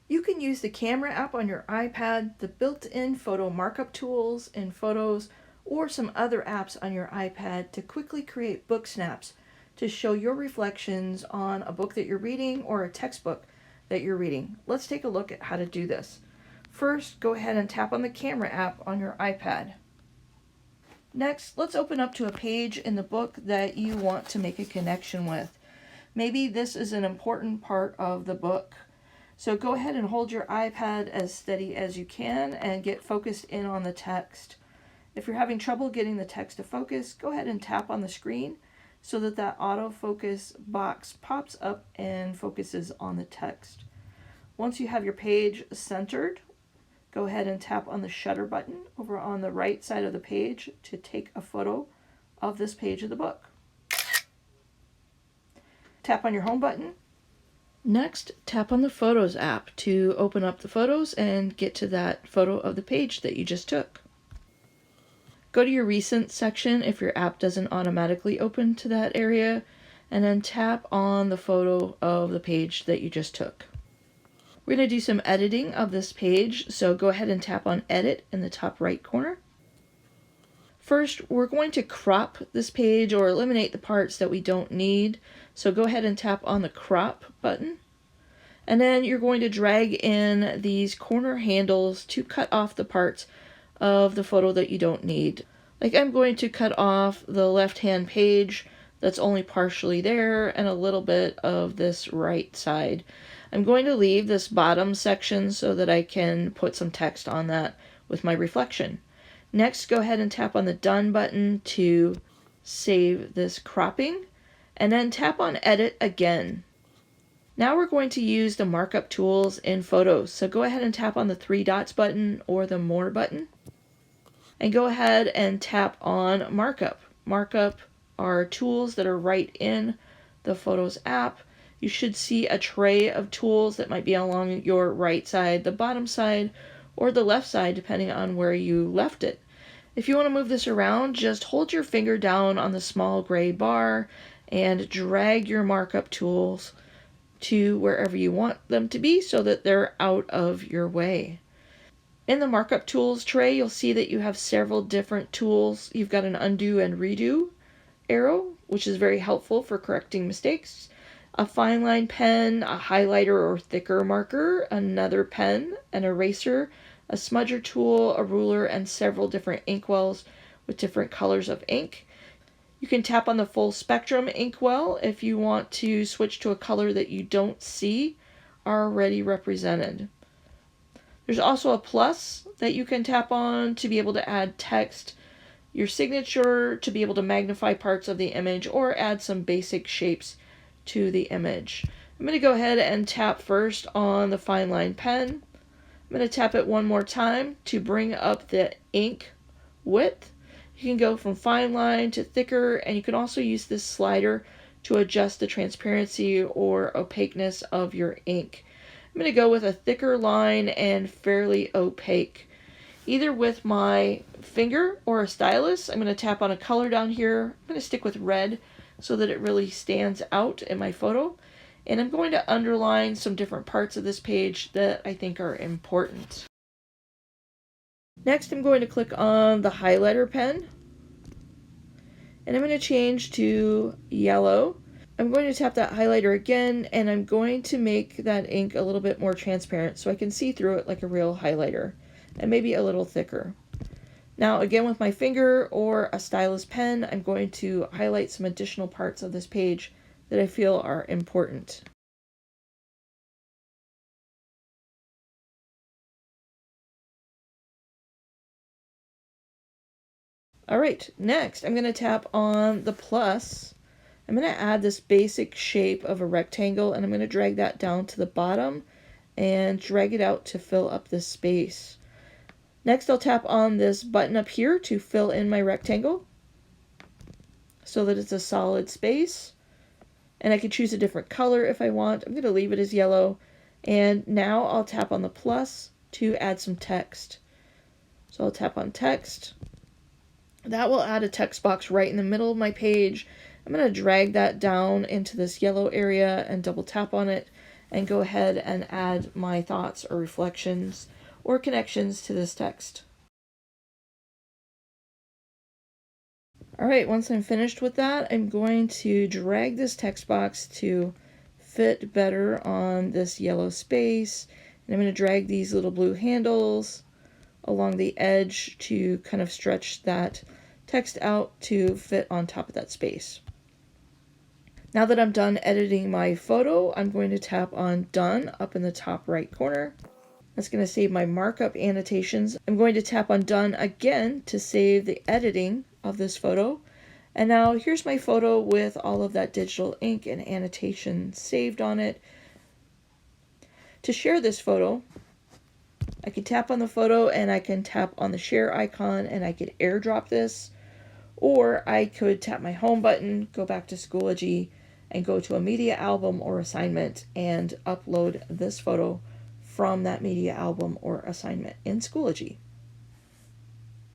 You can use the camera app on your iPad, the built-in photo markup tools in Photos, or some other apps on your iPad to quickly create book snaps to show your reflections on a book that you're reading or a textbook that you're reading. Let's take a look at how to do this. First, go ahead and tap on the camera app on your iPad. Next, let's open up to a page in the book that you want to make a connection with. Maybe this is an important part of the book. So go ahead and hold your iPad as steady as you can and get focused in on the text. If you're having trouble getting the text to focus, go ahead and tap on the screen so that that autofocus box pops up and focuses on the text. Once you have your page centered, go ahead and tap on the shutter button over on the right side of the page to take a photo of this page of the book. Tap on your home button. Next, tap on the Photos app to open up the photos and get to that photo of the page that you just took. Go to your Recent section if your app doesn't automatically open to that area, and then tap on the photo of the page that you just took. We're going to do some editing of this page, so go ahead and tap on Edit in the top right corner. First, we're going to crop this page or eliminate the parts that we don't need. So go ahead and tap on the Crop button. And then you're going to drag in these corner handles to cut off the parts of the photo that you don't need. Like I'm going to cut off the left-hand page that's only partially there and a little bit of this right side. I'm going to leave this bottom section so that I can put some text on that with my reflection. Next, go ahead and tap on the Done button to save this cropping, and then tap on Edit again. Now we're going to use the Markup Tools in Photos, so go ahead and tap on the three dots button or the More button, and go ahead and tap on Markup. Markup are tools that are right in the Photos app. You should see a tray of tools that might be along your right side, the bottom side, or the left side, depending on where you left it. If you want to move this around, just hold your finger down on the small gray bar and drag your markup tools to wherever you want them to be so that they're out of your way. In the markup tools tray, you'll see that you have several different tools. You've got an undo and redo arrow, which is very helpful for correcting mistakes. A fine line pen, a highlighter or thicker marker, another pen, an eraser, a smudger tool, a ruler, and several different inkwells with different colors of ink. You can tap on the full spectrum inkwell if you want to switch to a color that you don't see already represented. There's also a plus that you can tap on to be able to add text, your signature, to be able to magnify parts of the image, or add some basic shapes to the image. I'm going to go ahead and tap first on the fine line pen. I'm going to tap it one more time to bring up the ink width. You can go from fine line to thicker, and you can also use this slider to adjust the transparency or opaqueness of your ink. I'm going to go with a thicker line and fairly opaque. Either with my finger or a stylus, I'm going to tap on a color down here. I'm going to stick with red so that it really stands out in my photo. And I'm going to underline some different parts of this page that I think are important. Next, I'm going to click on the highlighter pen, and I'm going to change to yellow. I'm going to tap that highlighter again, and I'm going to make that ink a little bit more transparent so I can see through it like a real highlighter, and maybe a little thicker. Now, again with my finger or a stylus pen, I'm going to highlight some additional parts of this page that I feel are important. Alright, next I'm going to tap on the plus. I'm going to add this basic shape of a rectangle, and I'm going to drag that down to the bottom and drag it out to fill up this space. Next, I'll tap on this button up here to fill in my rectangle so that it's a solid space. And I could choose a different color if I want. I'm going to leave it as yellow. And now I'll tap on the plus to add some text. So I'll tap on text. That will add a text box right in the middle of my page. I'm going to drag that down into this yellow area and double tap on it. and go ahead and add my thoughts or reflections or connections to this text. Alright, once I'm finished with that, I'm going to drag this text box to fit better on this yellow space. And I'm going to drag these little blue handles along the edge to kind of stretch that text out to fit on top of that space. Now that I'm done editing my photo, I'm going to tap on Done up in the top right corner. That's going to save my markup annotations. I'm going to tap on Done again to save the editing of this photo. And now here's my photo with all of that digital ink and annotation saved on it. To share this photo, I can tap on the photo and I can tap on the share icon and I could airdrop this. Or I could tap my home button, go back to Schoology, and go to a media album or assignment and upload this photo from that media album or assignment in Schoology.